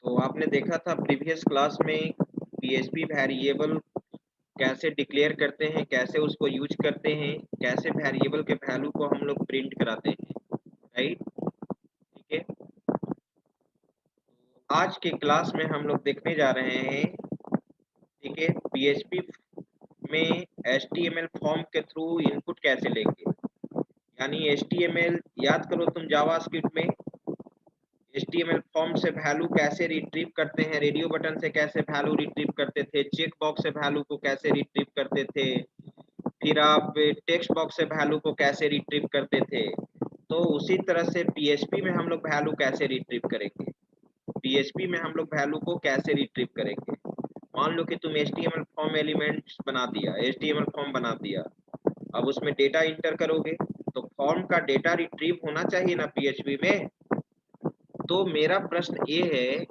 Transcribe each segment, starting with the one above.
तो आपने देखा था प्रीवियस क्लास में पीएचपी वेरिएबल कैसे डिक्लेयर करते हैं, कैसे उसको यूज करते हैं, कैसे वेरिएबल के वैल्यू को हम लोग प्रिंट कराते हैं, राइट। ठीक है, आज के क्लास में हम लोग देखने जा रहे हैं, ठीक है, पीएचपी में एचटीएमएल फॉर्म के थ्रू इनपुट कैसे लेंगे। यानी एचटीएमएल याद करो तुम जावास्क्रिप्ट में एचटीएमएल फॉर्म से वैल्यू कैसे रिट्रीव करते हैं, रेडियो बटन से कैसे वैल्यू रिट्रीव करते थे, चेक बॉक्स से वैल्यू को कैसे रिट्रीव करते थे, फिर आप टेक्स्ट बॉक्स से वैल्यू को कैसे रिट्रीव करते थे। तो उसी तरह से पीएचपी में हम लोग वैल्यू कैसे रिट्रीव करेंगे, पीएचपी में हम लोग वैल्यू को कैसे रिट्रीव करेंगे। मान लो कि तुम एचटीएमएल फॉर्म एलिमेंट्स बना दिया, एचटीएमएल फॉर्म बना दिया, अब उसमें डेटा इंटर करोगे तो फॉर्म का डेटा रिट्रीव होना चाहिए ना पीएचपी में। तो मेरा प्रश्न ये है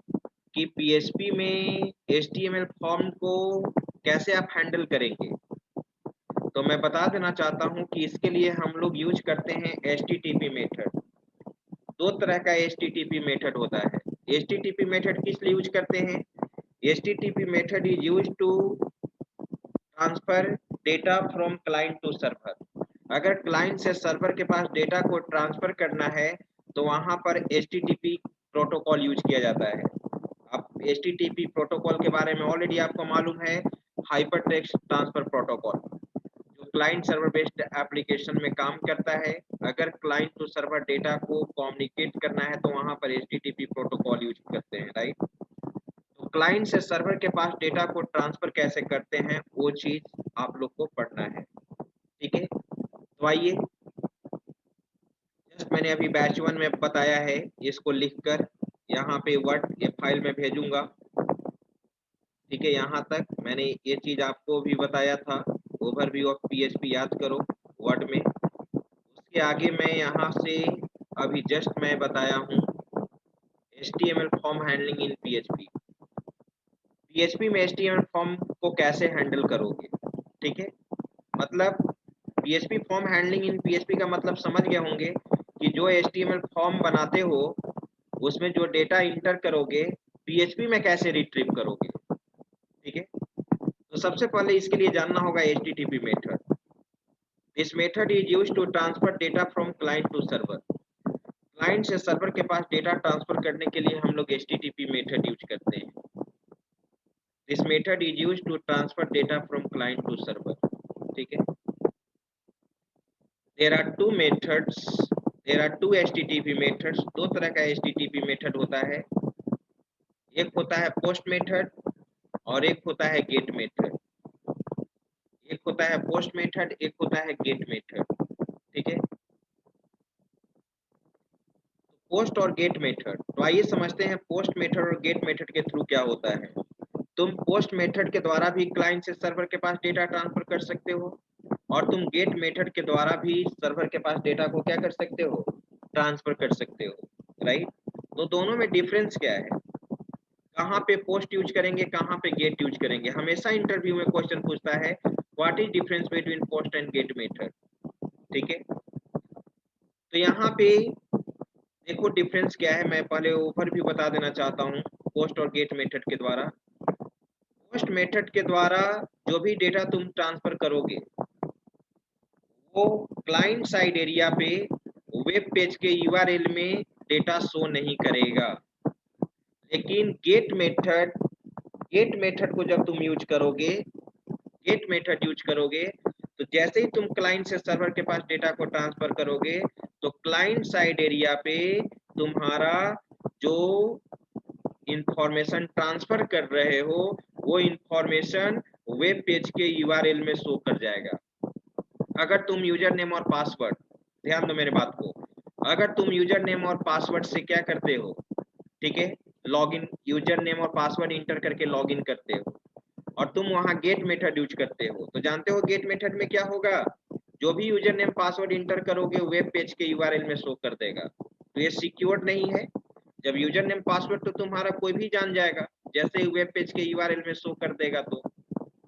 कि पीएचपी में एचटीएमएल फॉर्म को कैसे आप हैंडल करेंगे। तो मैं बता देना चाहता हूं कि इसके लिए हम लोग यूज करते हैं एचटीटीपी मेथड। दो तरह का एचटीटीपी मेथड होता है। एचटीटीपी मेथड किस लिए यूज करते हैं? HTTP method is used to transfer data from client to server. अगर क्लाइंट से सर्वर के पास डेटा को ट्रांसफर करना है तो वहां पर एचटीटीपी प्रोटोकॉल यूज किया जाता है। अब एचटीटीपी प्रोटोकॉल के बारे में ऑलरेडी आपको मालूम है, हाइपर टेक्स्ट ट्रांसफर प्रोटोकॉल, जो क्लाइंट सर्वर बेस्ड एप्लीकेशन में काम करता है। अगर क्लाइंट टू सर्वर डेटा को कम्युनिकेट करना है तो वहां पर एचटीटीपी प्रोटोकॉल यूज करते हैं, राइट। तो क्लाइंट से सर्वर के पास डेटा को ट्रांसफर कैसे करते हैं वो चीज आप लोग को पढ़ना है, ठीक है। तो आइए, जस्ट मैंने अभी बैच 1 में बताया है, इसको लिखकर यहाँ पे वर्ड ये फाइल में भेजूंगा। ठीक है, यहाँ तक मैंने ये चीज आपको भी बताया था, ओवरव्यू ऑफ पीएचपी याद करो वर्ड में। उसके आगे मैं यहाँ से अभी जस्ट मैं बताया हूँ HTML form handling in PHP. PHP में एचटीएमएल फॉर्म को कैसे हैंडल करोगे, ठीक है। मतलब PHP form handling in PHP का मतलब समझ गए होंगे कि जो एचटीएमएल फॉर्म बनाते हो उसमें जो डेटा इंटर करोगे पीएचपी में कैसे रिट्रीव करोगे, ठीक है। तो सबसे पहले इसके लिए जानना होगा HTTP method. This method is used to transfer data from client to server. Client से सर्वर के पास डेटा ट्रांसफर करने के लिए हम लोग एचटीटीपी मेथड यूज करते हैं। This method is used to transfer data from client to server, ठीक है। There are two methods, there are two HTTP methods. दो तरह का एचटीटीपी मेथड होता है, एक होता है पोस्ट मेथड और एक होता है गेट मेथड। एक होता है पोस्ट मेथड, एक होता है गेट मेथड, ठीक है। पोस्ट और गेट मेथड, तो आइए समझते हैं पोस्ट मेथड और गेट मेथड के थ्रू क्या होता है। तुम पोस्ट मेथड के द्वारा भी क्लाइंट से सर्वर के पास डेटा ट्रांसफर कर सकते हो और तुम गेट मेथड के द्वारा भी सर्वर के पास डेटा को क्या कर सकते हो, ट्रांसफर कर सकते हो, राइट। तो दोनों में डिफरेंस क्या है, कहाँ पे पोस्ट यूज करेंगे, कहाँ पे गेट यूज करेंगे। हमेशा इंटरव्यू में क्वेश्चन पूछता है what is difference between post and get method, ठीक है। तो यहाँ पे देखो डिफरेंस क्या है, मैं पहले ओवरव्यू बता देना चाहता हूँ पोस्ट और गेट मेथड के द्वारा। पोस्ट मेथड के द्वारा जो भी डेटा तुम ट्रांसफर करोगे वो क्लाइंट साइड एरिया पे वेब पेज के यूआरएल में डेटा शो नहीं करेगा। लेकिन गेट मेथड को जब तुम यूज करोगे, गेट मेथड यूज करोगे तो जैसे ही तुम क्लाइंट से सर्वर के पास डेटा को ट्रांसफर करोगे तो क्लाइंट साइड एरिया पे तुम्हारा जो इंफॉर्मेशन ट्रांसफर कर रहे हो वो इंफॉर्मेशन वेब पेज के यूआरएल में शो कर जाएगा। अगर तुम यूजर नेम और पासवर्ड, ध्यान दो मेरे बात को, अगर तुम यूजर नेम और पासवर्ड से क्या करते हो, ठीक है, लॉगिन, यूजर नेम और पासवर्ड इंटर करके लॉगिन करते हो और तुम वहां गेट मेथड यूज करते हो, तो जानते हो गेट मेथड में क्या होगा, जो भी यूजर नेम पासवर्ड इंटर करोगे वेब पेज के यूआरएल में शो कर देगा। तो ये सिक्योर्ड नहीं है। जब यूजर नेम पासवर्ड तो तुम्हारा कोई भी जान जाएगा जैसे ही वेब पेज के यूआरएल में शो कर देगा, तो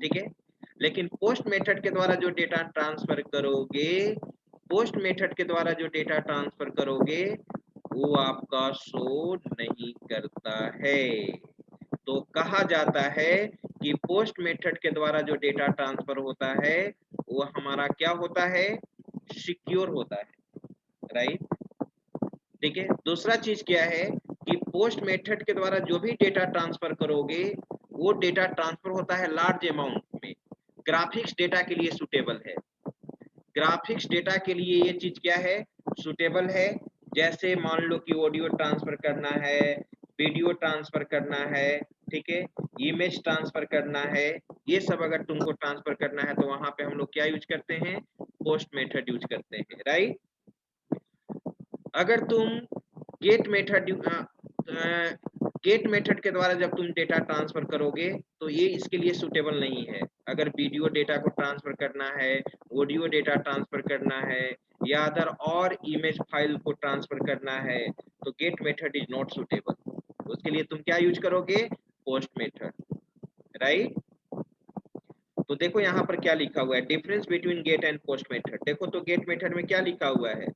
ठीक है। लेकिन पोस्ट मेथड के द्वारा जो डेटा ट्रांसफर करोगे, पोस्ट मेथड के द्वारा जो डेटा ट्रांसफर करोगे वो आपका शो नहीं करता है। तो कहा जाता है कि पोस्ट मेथड के द्वारा जो डेटा ट्रांसफर होता है वो हमारा क्या होता है, सिक्योर होता है, राइट। ठीक है, दूसरा चीज क्या है कि पोस्ट मेथड के द्वारा जो भी डेटा ट्रांसफर करोगे वो डेटा ट्रांसफर होता है लार्ज अमाउंट में, ग्राफिक्स डेटा के लिए सुटेबल है। ग्राफिक्स डेटा के लिए ये चीज क्या है, सुटेबल है। जैसे मान लो कि ऑडियो ट्रांसफर करना है, वीडियो ट्रांसफर करना है, ठीक है, इमेज ट्रांसफर करना है, ये सब अगर तुमको ट्रांसफर करना है तो वहां पे हम लोग क्या यूज करते हैं, पोस्ट मेथड यूज करते हैं, राइट। अगर तुम गेट मेथड गेट मेथड के द्वारा जब तुम डेटा ट्रांसफर करोगे तो ये इसके लिए सुटेबल नहीं है। अगर वीडियो डेटा को ट्रांसफर करना है, ऑडियो डेटा ट्रांसफर करना है, या अदर और इमेज फाइल को ट्रांसफर करना है तो get method is not suitable. उसके लिए तुम क्या यूज करोगे, पोस्ट मेथड, राइट। तो देखो यहाँ पर क्या लिखा हुआ है, difference between get and post method. देखो तो गेट मेथड में क्या लिखा हुआ है,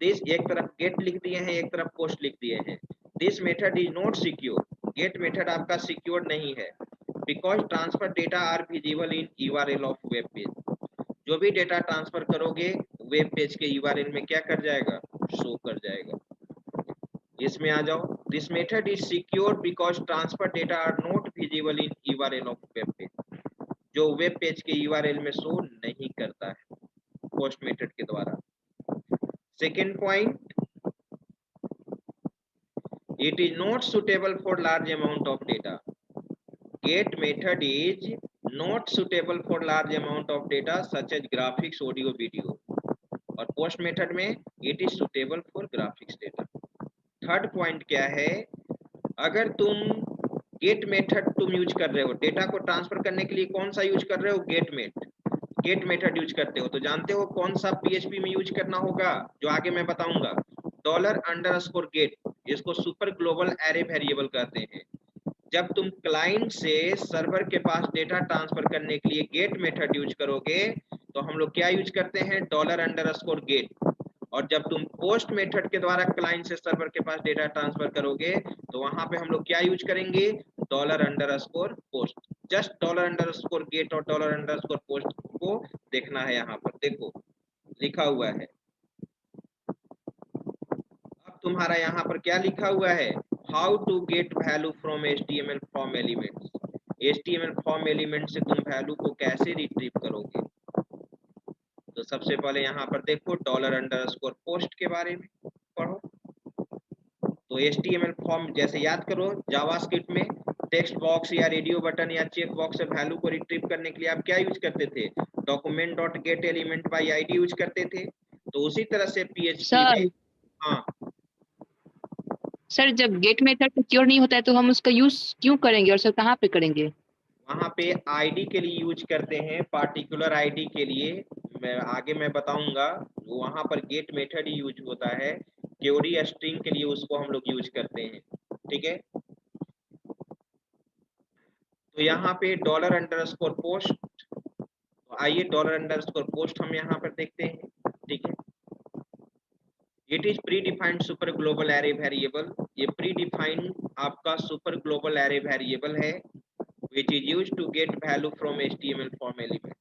दिस एक तरफ गेट लिख दिए हैं, एक तरफ पोस्ट लिख दिए हैं। This method is not secure, get method आपका सिक्योर नहीं है, because transfer data are visible in URL of web page. जो भी डेटा ट्रांसफर करोगे वेब पेज के यूआरएल में क्या कर जाएगा, शो कर जाएगा। इसमें आ जाओ, this method is secure because transfer data are not visible in URL of web page. जो वेब पेज के यूआरएल में शो नहीं करता है पोस्ट मेथड के द्वारा। Second point, it is not suitable for large amount of data. Get method is not suitable for large amount of data such as graphics, audio, video. और post method में it is suitable for graphics data. Third point क्या है, अगर तुम get method तुम use कर रहे हो, डेटा को ट्रांसफर करने के लिए कौन सा यूज कर रहे हो, गेट मेथड यूज करते हो, तो जानते हो कौन सा पीएचपी में यूज करना होगा, जो आगे मैं बताऊंगा, $_गेट। इसको सुपर ग्लोबल एरे वेरिएबल कहते हैं। जब तुम क्लाइंट से सर्वर के पास डेटा ट्रांसफर करने के लिए गेट मेथड यूज करोगे तो हम लोग क्या यूज करते हैं, $_गेट। और जब तुम पोस्ट मेथड के द्वारा क्लाइंट से सर्वर के पास डेटा ट्रांसफर करोगे तो वहां पे हम लोग क्या यूज करेंगे, $_पोस्ट। जस्ट $_गेट और $_पोस्ट को देखना है, यहाँ पर देखो लिखा हुआ है। अब तुम्हारा यहाँ पर क्या लिखा हुआ है, how to get value from HTML form elements. HTML form element से तुम वैल्यू को कैसे रिट्रीव करोगे। तो सबसे पहले यहाँ पर देखो $_पोस्ट के बारे में पढ़ो। तो HTML फॉर्म जैसे याद करो, जावास्क्रिप्ट में टेक्स्ट बॉक्स या रेडियो बटन या चेक बॉक्स से वैल्यू को रिट्रीव करने के लिए आप क्या यूज करते थे, document.getElementById यूज करते थे। तो उसी तरह से PHP में, हाँ सर जब गेट मेथड सिक्योर नहीं होता है तो हम उसका यूज क्यों करेंगे और सर कहाँ पे करेंगे। वहां पे आईडी के लिए यूज करते हैं, पार्टिकुलर आईडी के लिए मैं बताऊंगा। वहां पर गेट मेथड ही यूज होता है, क्वेरी स्ट्रिंग के लिए उसको हम लोग यूज करते हैं, ठीक है। तो यहाँ पे $_पोस्ट, तो आइए $_पोस्ट हम यहाँ पर देखते हैं, ठीक है। It is pre defined super global array variable. ये प्री डिफाइंड आपका सुपर ग्लोबल एरे वेरिएबल है which is used to get value from HTML form element.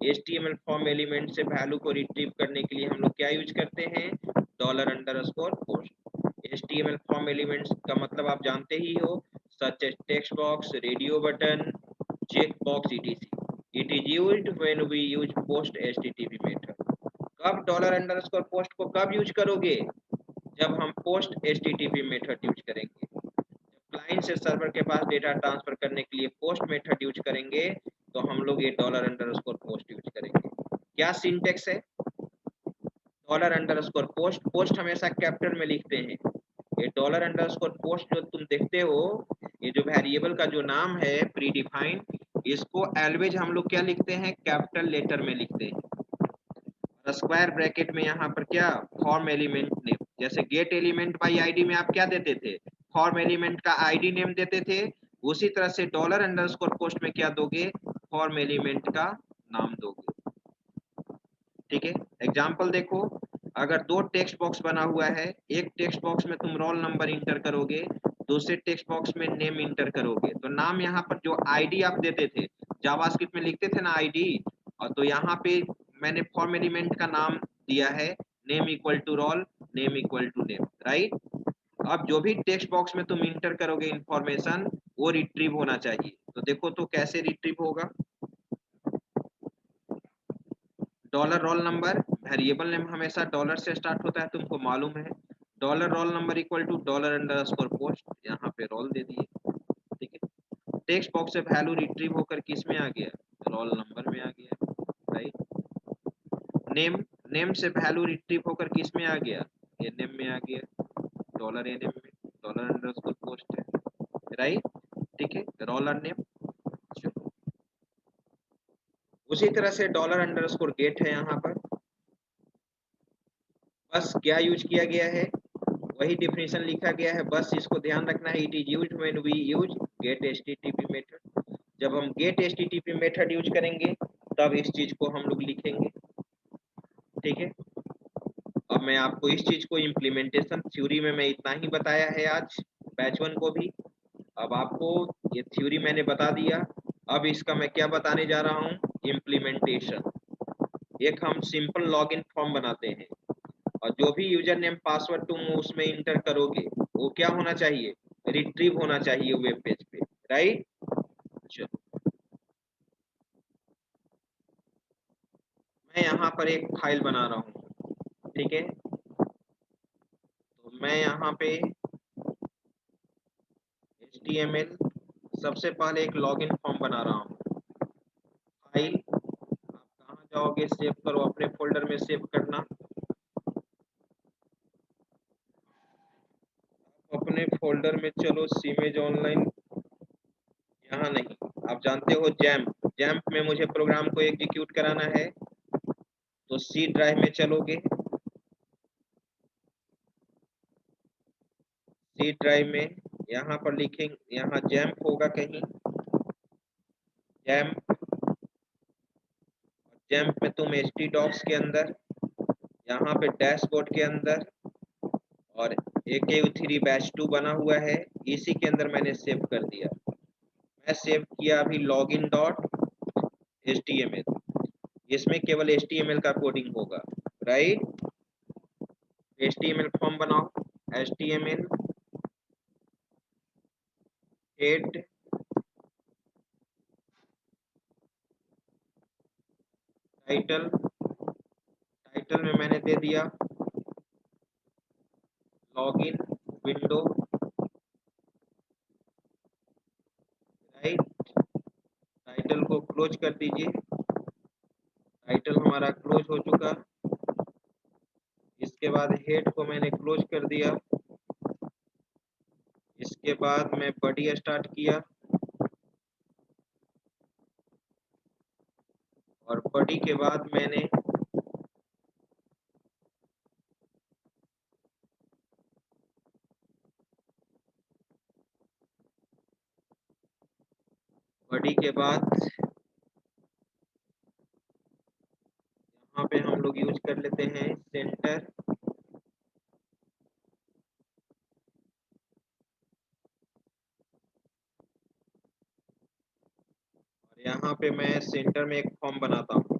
HTML form element से वैल्यू को रिट्रीव करने के लिए हम लोग क्या यूज करते हैं, $_पोस्ट। HTML फॉर्म एलिमेंट्स का मतलब आप जानते ही हो, such as text box, radio button, check box etc. It is used when we use post HTTP method. कब $_पोस्ट को कब यूज करोगे, जब हम पोस्ट HTTP मेथड यूज करेंगे। क्लाइंट से सर्वर के पास डेटा ट्रांसफर करने के लिए पोस्ट मेथड यूज करेंगे तो हम लोग ये $_पोस्ट यूज करेंगे। क्या सिंटेक्स है, $_पोस्ट, पोस्ट हमेशा कैपिटल में लिखते हैं। ये $_पोस्ट जो तुम देखते हो, ये जो वेरिएबल का जो नाम है प्री डिफाइंड, इसको एलवेज हम लोग क्या लिखते हैं, कैपिटल लेटर में लिखते हैं। स्क्वायर ब्रैकेट में यहाँ पर क्या, फॉर्म एलिमेंट नेम। जैसे गेट एलिमेंट बाय आईडी में आप क्या देते थे, फॉर्म एलिमेंट का आईडी नेम देते थे, उसी तरह से $_पोस्ट में क्या दोगे, फॉर्म एलिमेंट का नाम दोगे, ठीक है। एग्जांपल देखो, अगर दो टेक्स्ट बॉक्स बना हुआ है, एक टेक्स्ट बॉक्स में तुम रोल नंबर इंटर करोगे, दूसरे टेक्स्ट बॉक्स में नेम इंटर करोगे, तो नाम यहाँ पर जो आईडी आप देते थे, जावास्क्रिप्ट में लिखते थे ना आईडी, और तो यहाँ पे मैंने फॉर्म एलिमेंट का नाम दिया है name equal to roll, name equal to name, right. अब जो भी टेक्स्ट बॉक्स में तुम इंटर करोगे इंफॉर्मेशन, वो रिट्रीव होना चाहिए। तो देखो तो कैसे रिट्रीव होगा। Dollar roll number, variable name हमेशा डॉलर से स्टार्ट होता है, तुमको मालूम है। Dollar roll number equal to dollar underscore post, यहाँ पे रोल दे दिए, ठीक है। टेक्स्ट बॉक्स से वैल्यू रिट्रीव होकर किस में आ गया, रोल नंबर में आ गया, राइट। नेम, नेम से वैल्यू रिट्रीव होकर किस में आ गया, ये नेम में आ गया, डॉलर ए नेम में, डॉलर अंडरस्कोर पोस्ट है, राइट, ठीक है, रोलर नेम। उसी तरह से डॉलर अंडरस्कोर गेट है, यहाँ पर बस क्या यूज किया गया है, वही डेफिनेशन लिखा गया है, बस इसको ध्यान रखना है। It is used when we use get HTTP method. जब हम गेट एचटीटीपी मेथड यूज करेंगे तब इस चीज को हम लोग लिखेंगे, ठीक है। अब मैं आपको इस चीज को इम्प्लीमेंटेशन थ्योरी में मैं इतना ही बताया है आज बैच 1 को भी। अब आपको ये थ्योरी मैंने बता दिया, अब इसका मैं क्या बताने जा रहा हूँ, इम्प्लीमेंटेशन। एक हम सिंपल लॉगिन फॉर्म बनाते हैं, और जो भी यूजर नेम पासवर्ड तुम उसमें इंटर करोगे वो क्या होना चाहिए, रिट्रीव होना चाहिए वेब पेज पे, राइट। चलो, मैं यहाँ पर एक फाइल बना रहा हूँ, ठीक है। तो मैं यहाँ पे HTML सबसे पहले एक लॉगिन फॉर्म बना रहा हूँ। फाइल, आप कहाँ जाओगे, सेव करो, अपने फोल्डर में सेव करना, अपने फोल्डर में चलो, सीमेज ऑनलाइन, यहाँ नहीं, आप जानते हो जैम्प, जैम्प में मुझे प्रोग्राम को एग्जीक्यूट कराना है, तो सी ड्राइव में चलोगे, सी ड्राइव में यहाँ पर लिखेंगे, यहाँ जैम्प होगा कहीं, जैम्प, जैम्प में तुम htdocs के अंदर, यहाँ पे डैशबोर्ड के अंदर, और AKU3 बैच 2 बना हुआ है, इसी के अंदर मैंने सेव कर दिया। मैं सेव किया अभी लॉगिन डॉट HTML, इसमें केवल HTML का कोडिंग होगा, राइट। HTML फॉर्म बनाओ, HTML हेड टाइटल, टाइटल में मैंने दे दिया लॉगिन विंडो, राइट। टाइटल को क्लोज कर दीजिए, टाइटल हमारा क्लोज हो चुका। इसके बाद हेड को मैंने क्लोज कर दिया, इसके बाद मैं बॉडी स्टार्ट किया, और बॉडी के बाद मैंने बॉडी के बाद यहाँ पे हम लोग यूज कर लेते हैं सेंटर, और यहाँ पे मैं सेंटर में एक फॉर्म बनाता हूँ।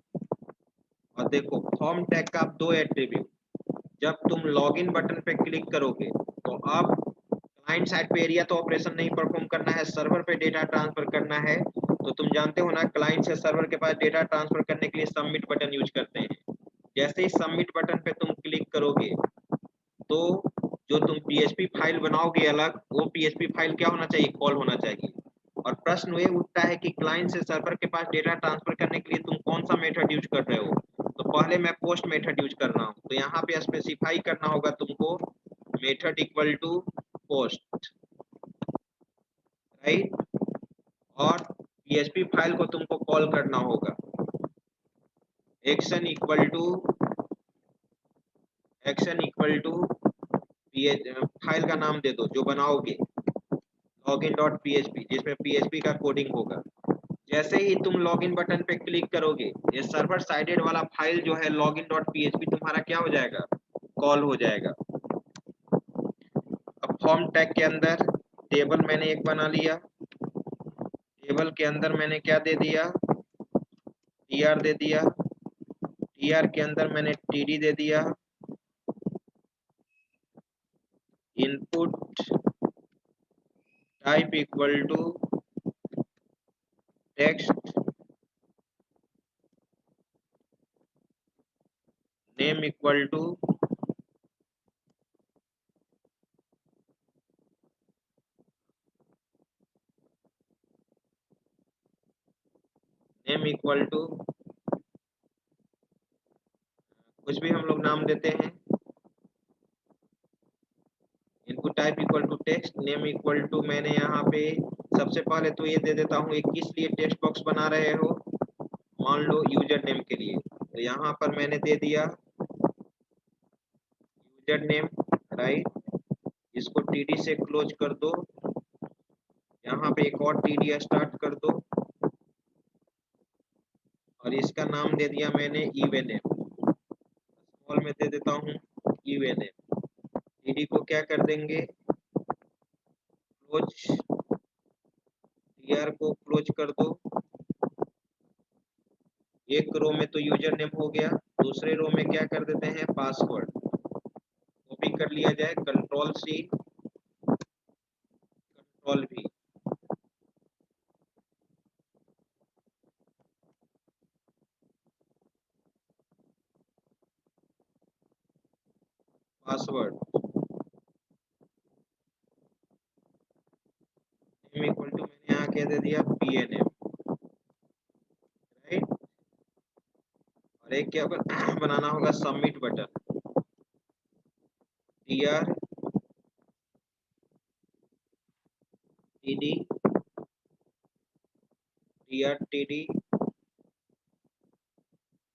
और देखो फॉर्म टैग का आप दो एट्रीब्यूट, जब तुम लॉगिन बटन पे क्लिक करोगे तो अब क्लाइंट साइड पे एरिया तो ऑपरेशन नहीं परफॉर्म करना है, सर्वर पे डेटा ट्रांसफर करना है। तो तुम जानते हो ना, क्लाइंट से सर्वर के पास डेटा ट्रांसफर करने के लिए सबमिट बटन यूज करते हैं। जैसे ही सबमिट बटन पे तुम क्लिक करोगे तो जो तुम PHP फाइल बनाओगे अलग, वो PHP फाइल क्या होना चाहिए, कॉल होना चाहिए। और प्रश्न ये उठता है कि क्लाइंट से सर्वर के पास डेटा ट्रांसफर करने के लिए तुम कौन सा मेथड यूज कर रहे हो। तो पहले मैं पोस्ट मेथड यूज कर रहा हूँ, तो यहाँ पे स्पेसिफाई करना होगा तुमको method equal to post, right. और PHP फाइल को तुमको कॉल करना होगा, action equal to, action equal to file का नाम दे दो जो बनाओगे, login.php, जिसमें PHP का कोडिंग होगा। जैसे ही तुम लॉगिन बटन पे क्लिक करोगे, ये सर्वर साइडेड वाला फाइल जो है login.php तुम्हारा क्या हो जाएगा, कॉल हो जाएगा। अब फॉर्म टैग के अंदर टेबल मैंने एक बना लिया। टेबल के अंदर मैंने क्या दे दिया, टीआर दे दिया। टीआर के अंदर मैंने टीडी दे दिया। Input type equal to text, name equal to कुछ भी हम लोग नाम देते हैं। Input type equal to text, name equal to मैंने यहाँ पे सबसे पहले तो ये दे देता हूँ, ये किस लिए टेक्स्ट बॉक्स बना रहे हो, मान लो यूजर नेम के लिए। तो यहाँ पर मैंने दे दिया यूजर नेम, राइट। इसको टीडी से क्लोज कर दो। यहाँ पे एक और टीडी स्टार्ट कर दो और इसका नाम दे दिया मैंने इवेन नेम। स्मॉल में दे देता हूँ इवेन नेम। टीडी को क्या कर देंगे, क्लोज। टीआर को क्लोज कर दो। एक रो में तो यूजर नेम हो गया, दूसरे रो में क्या कर देते हैं, पासवर्ड कॉपी कर लिया जाए, कंट्रोल सी कंट्रोल भी। पासवर्ड नेम इक्वल टू मैंने यहाँ क्या दे दिया, पीएनएम, राइट। और एक क्या बनाना होगा, submit button. TR TD TR TD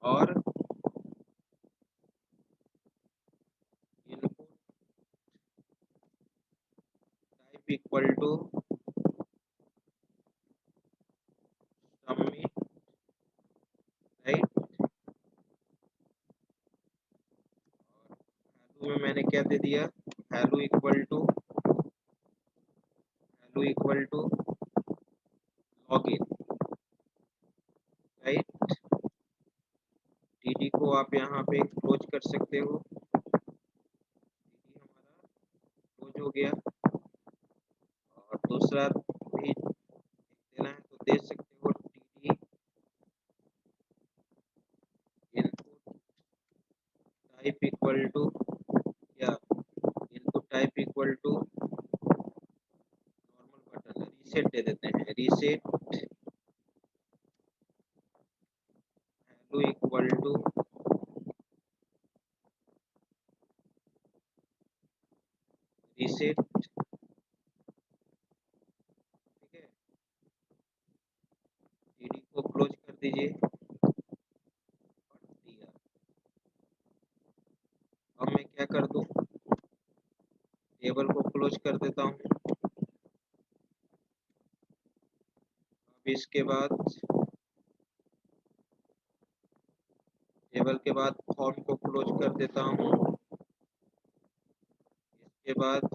और input type equal to submit, right. Value में मैंने क्या दे दिया, value equal to login, right. TD को आप यहाँ पे क्लोज कर सकते हो। टीडी हमारा क्लोज हो गया। और दूसरा भी देना है तो दे सकते हो, TD input type equal to क्या, input type equal to normal button, reset दे देते हैं, reset. Value equal to reset, ठीक है। टीडी को क्लोज कर दीजिए और दिया। अब मैं क्या कर दूं, टेबल को क्लोज कर देता हूं। अब इसके बाद टेबल के बाद फॉर्म को क्लोज कर देता हूं। इसके बाद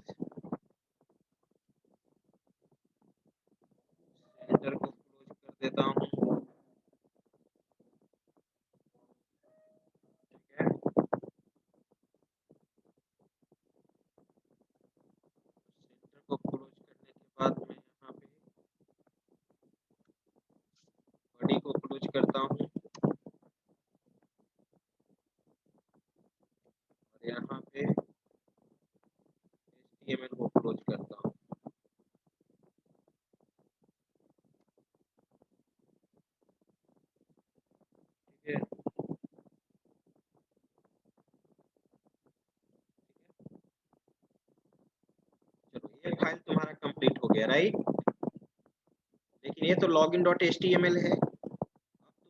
सेंटर को क्लोज कर देता हूं, ठीक है। सेंटर को क्लोज करने के बाद मैं यहाँ पे बॉडी को क्लोज करता हूँ और यहाँ पे HTML को क्लोज करता हूँ, ठीक है। चलो ये फाइल तुम्हारा कंप्लीट हो गया, राइट। लेकिन ये तो लॉगिन डॉट HTML है। अब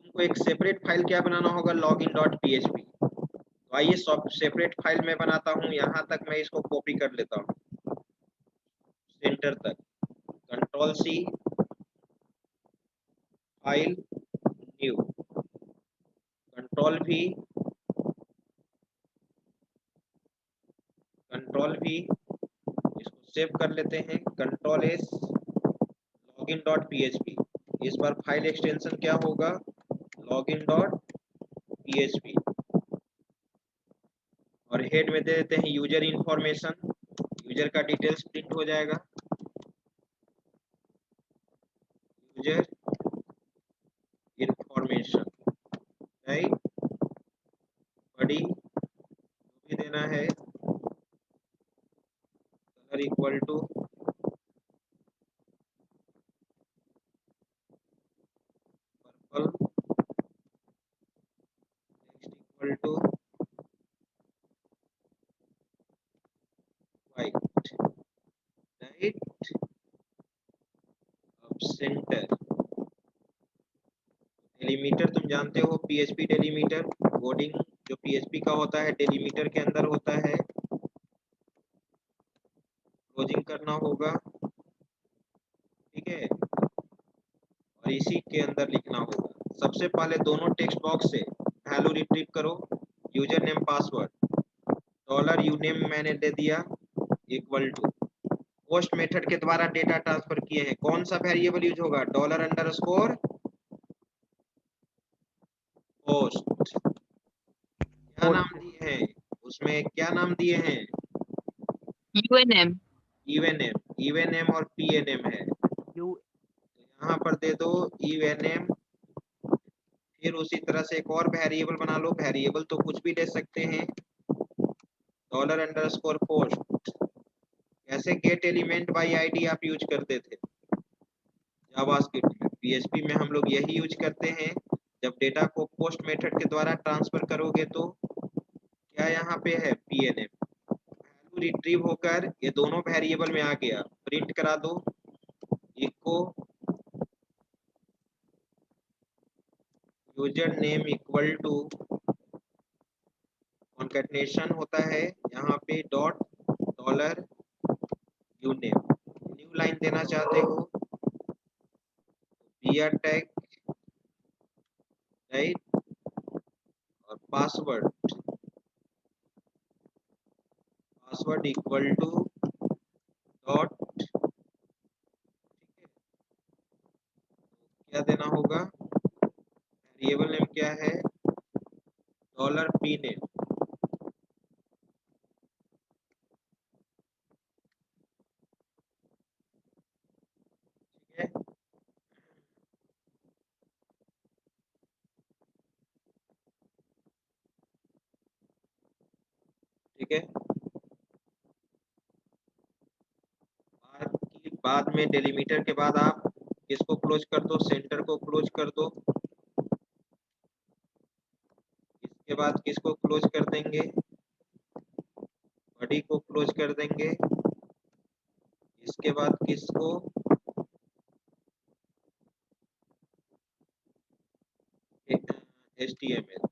तुमको एक सेपरेट फाइल क्या बनाना होगा, लॉगिन डॉट PHP। तो आइए सेपरेट फाइल में बनाता हूँ। यहाँ तक मैं इसको कॉपी कर लेता हूँ, सेंटर तक, control C, file new, control V, save कर लेते हैं, control S login dot PHP. इस बार फाइल एक्सटेंशन क्या होगा, लॉगिन डॉट पीएचपी, और हेड में दे देते हैं यूजर इंफॉर्मेशन, यूजर का डिटेल्स प्रिंट हो जाएगा, यूजर इंफॉर्मेशन, राइट। बड़ी भी देना है, colour equal to purple, text equal to white, right. अब सेंटर डेलीमीटर, तुम जानते हो पीएचपी डेलीमीटर कोडिंग जो पीएचपी का होता है डेलीमीटर के अंदर होता है, क्लोजिंग करना होगा, ठीक है, और इसी के अंदर लिखना होगा। सबसे पहले दोनों टेक्स्ट बॉक्स से वैल्यू रिट्रीव करो, user name password, dollar u name मैंने दे दिया इक्वल टू, पोस्ट मेथड के द्वारा डेटा ट्रांसफर किए हैं, कौन सा वेरिएबल यूज होगा, डॉलर अंडरस्कोर पोस्ट। क्या नाम दिए हैं उसमें, क्या नाम दिए हैं, UNM। इवन एम और पीएनएम है, तो यहाँ पर दे दो इवन एम। फिर उसी तरह से एक और वेरिएबल बना लो, वेरिएबल तो कुछ भी दे सकते हैं, डॉलर अंडरस्कोर पोस्ट। कैसे गेट एलिमेंट बाय आईडी आप यूज करते थे जावास्क्रिप्ट में, पीएचपी में हम लोग यही यूज करते हैं। जब डेटा को पोस्ट मेथड के द्वारा ट्रांसफर करोगे तो क्या यहाँ पे है पीएनएम, वैल्यू रिट्रीव होकर ये दोनों वेरिएबल में आ गया, प्रिंट करा दो echo username equal to concatenation होता है यहाँ पे dot dollar u name, new line देना चाहते हो बियर टैग, राइट, और password, password equal to dot, क्या देना होगा, वेरिएबल नेम क्या है, डॉलर पी नेम, ठीक है। ठीक है, बाद में डेलीमीटर के बाद आप किसको क्लोज कर दो, सेंटर को क्लोज कर दो, इसके बाद किसको क्लोज कर देंगे, बॉडी को क्लोज कर देंगे, इसके बाद किसको, HTML।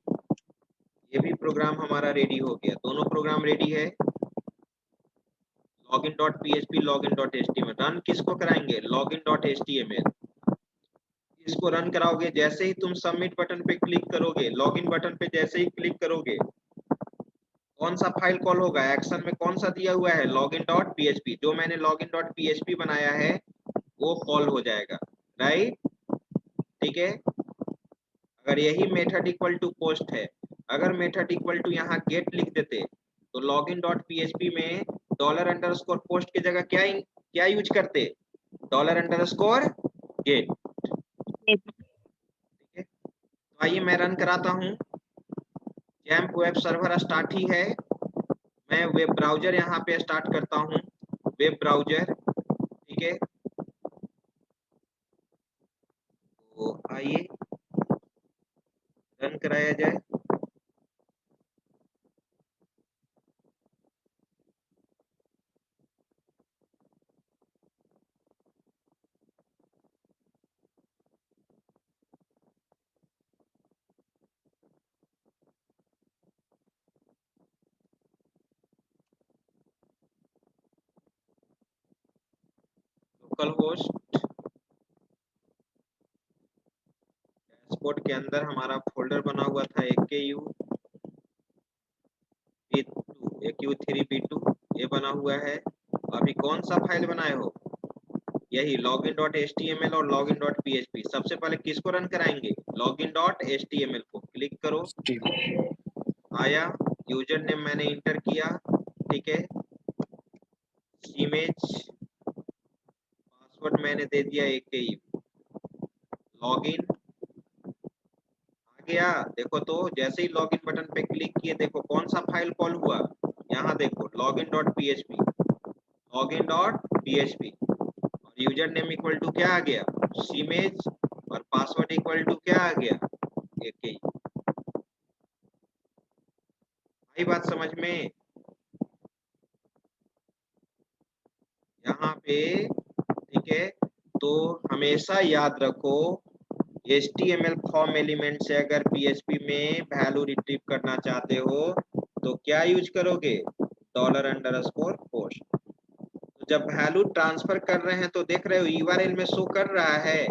ये भी प्रोग्राम हमारा रेडी हो गया, दोनों प्रोग्राम रेडी है, login dot PHP login dot HTML. Run किसको कराएंगे, लॉगिन डॉट एचटीएमएल। इसको रन कराओगे, जैसे ही तुम सबमिट बटन पे क्लिक करोगे, लॉगिन बटन पे जैसे ही क्लिक करोगे, कौन सा फाइल कॉल होगा, एक्शन में कौन सा दिया हुआ है, लॉगिन डॉट पीएचपी, जो मैंने लॉगिन डॉट पीएचपी बनाया है वो कॉल हो जाएगा, राइट, ठीक है। अगर यही मेथड इक्वल टू पोस्ट है, अगर मेथड इक्वल टू यहाँ गेट लिख देते तो लॉगिन डॉट पीएचपी में डॉलर अंडरस्कोर पोस्ट की जगह क्या क्या यूज करते, डॉलर अंडरस्कोर गेट, ठीक है। तो आइए मैं रन कराता हूँ, जैम्प वेब सर्वर स्टार्ट ही है, मैं वेब ब्राउजर यहाँ पे स्टार्ट करता हूँ, वेब ब्राउजर, ठीक है। तो आइए रन कराया जाए, लोकल होस्ट डैशबोर्ड के अंदर हमारा फोल्डर बना हुआ था AKU3B2, ये बना हुआ है, अभी कौन सा फाइल बनाए हो? यही login.html और login.php। सबसे पहले किसको रन कराएंगे? login.html को क्लिक करो। आया, यूजर नेम मैंने इंटर किया, ठीक है, इमेज, पासवर्ड मैंने दे दिया AKU, लॉगिन आ गया। देखो तो जैसे ही लॉगिन बटन पे क्लिक किए, देखो कौन सा फाइल कॉल हुआ, यहाँ देखो login.php, login.php, और यूजर नेम इक्वल टू क्या आ गया? इमेज, और पासवर्ड इक्वल टू क्या आ गया? AKU। आई बात समझ में? यहाँ पे, ठीक है, तो हमेशा याद रखो HTML फॉर्म एलिमेंट से अगर PHP में वैल्यू रिट्रीव करना चाहते हो तो क्या यूज करोगे? $_post। तो जब वैल्यू ट्रांसफर कर रहे हैं तो देख रहे हो URL में शो कर रहा है,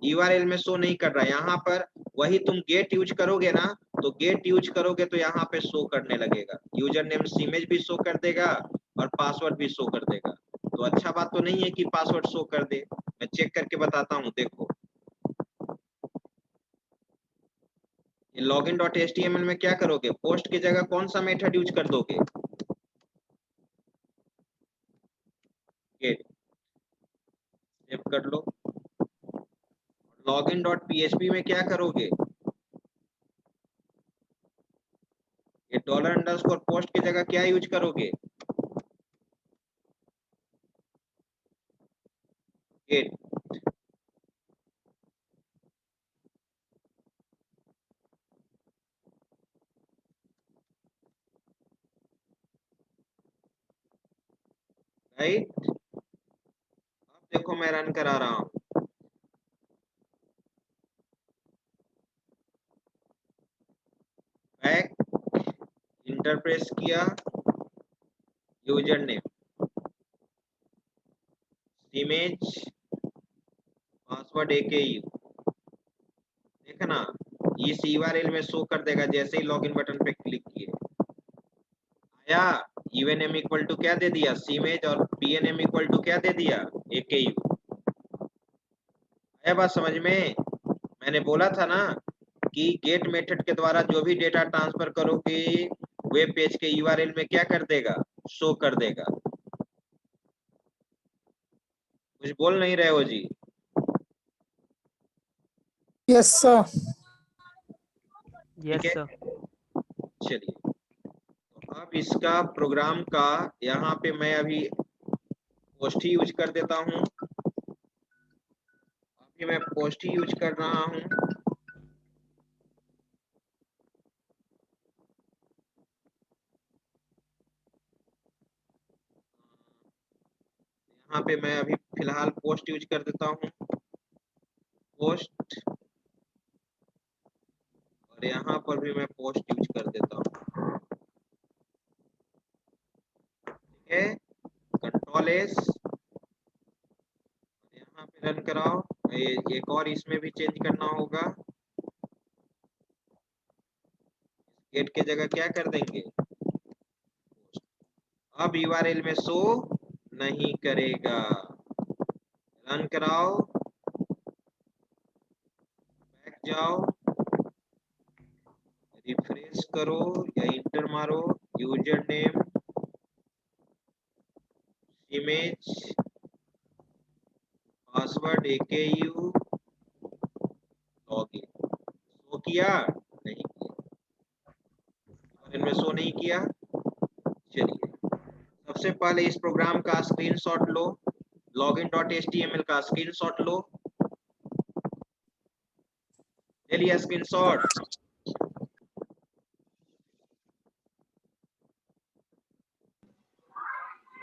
URL में शो नहीं कर रहा है। यहाँ पर वही तुम गेट यूज करोगे ना, तो गेट यूज करोगे तो यहाँ पे शो करने लगेगा, यूजर नेम इमेज भी शो कर देगा और पासवर्ड भी शो कर देगा। तो अच्छा बात तो नहीं है कि पासवर्ड शो कर दे। मैं चेक करके बताता हूँ, देखो login.html में क्या करोगे? पोस्ट की जगह कौन सा मेथड यूज कर दोगे? गेट, सेव कर लो। login.php में क्या करोगे? ये $_post की जगह क्या यूज करोगे? गेट। राइट, अब देखो मैं रन करा रहा हूँ। बैक, इंटर प्रेस किया, user name, image, password AKU, देखना इस URL में शो कर देगा जैसे ही लॉगिन बटन पे क्लिक किए। आया, UNM इक्वल टू क्या दे दिया? इमेज, और PNM इक्वल टू क्या दे दिया? AKU। आया बात समझ में? मैंने बोला था ना कि गेट मेथड के द्वारा जो भी डेटा ट्रांसफर करोगे वेब पेज के URL में क्या कर देगा? शो कर देगा। कुछ बोल नहीं रहे हो जी? Yes sir. ठीक है, चलिए, तो अब इसका प्रोग्राम का यहाँ पे मैं अभी पोस्ट ही यूज कर देता हूँ। अभी मैं पोस्ट ही यूज कर रहा हूँ। यहाँ पे मैं अभी फिलहाल पोस्ट यूज कर देता हूँ, पोस्ट, और यहाँ पर भी मैं पोस्ट यूज कर देता हूँ। ठीक है, Ctrl+S, यहाँ पे रन कराओ। एक और इसमें भी चेंज करना होगा, गेट के जगह क्या कर देंगे? अब URL में शो नहीं करेगा। रन कराओ, बैक जाओ, रिफ्रेश करो या इंटर मारो, user name, image, password AKU, login. Show किया? नहीं किया, URL में शो नहीं किया। चलिए, सबसे पहले इस प्रोग्राम का स्क्रीनशॉट लो, login.html का स्क्रीनशॉट लो। ले लिया स्क्रीनशॉट?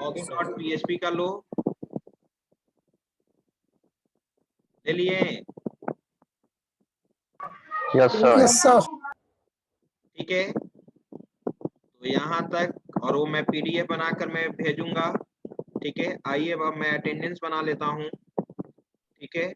login.php का लो, ले लिए? Yes sir. ठीक है, तो यहाँ तक, और वो मैं PDF बनाकर मैं भेजूंगा। ठीक है, आइए अब मैं अटेंडेंस बना लेता हूँ। ठीक है,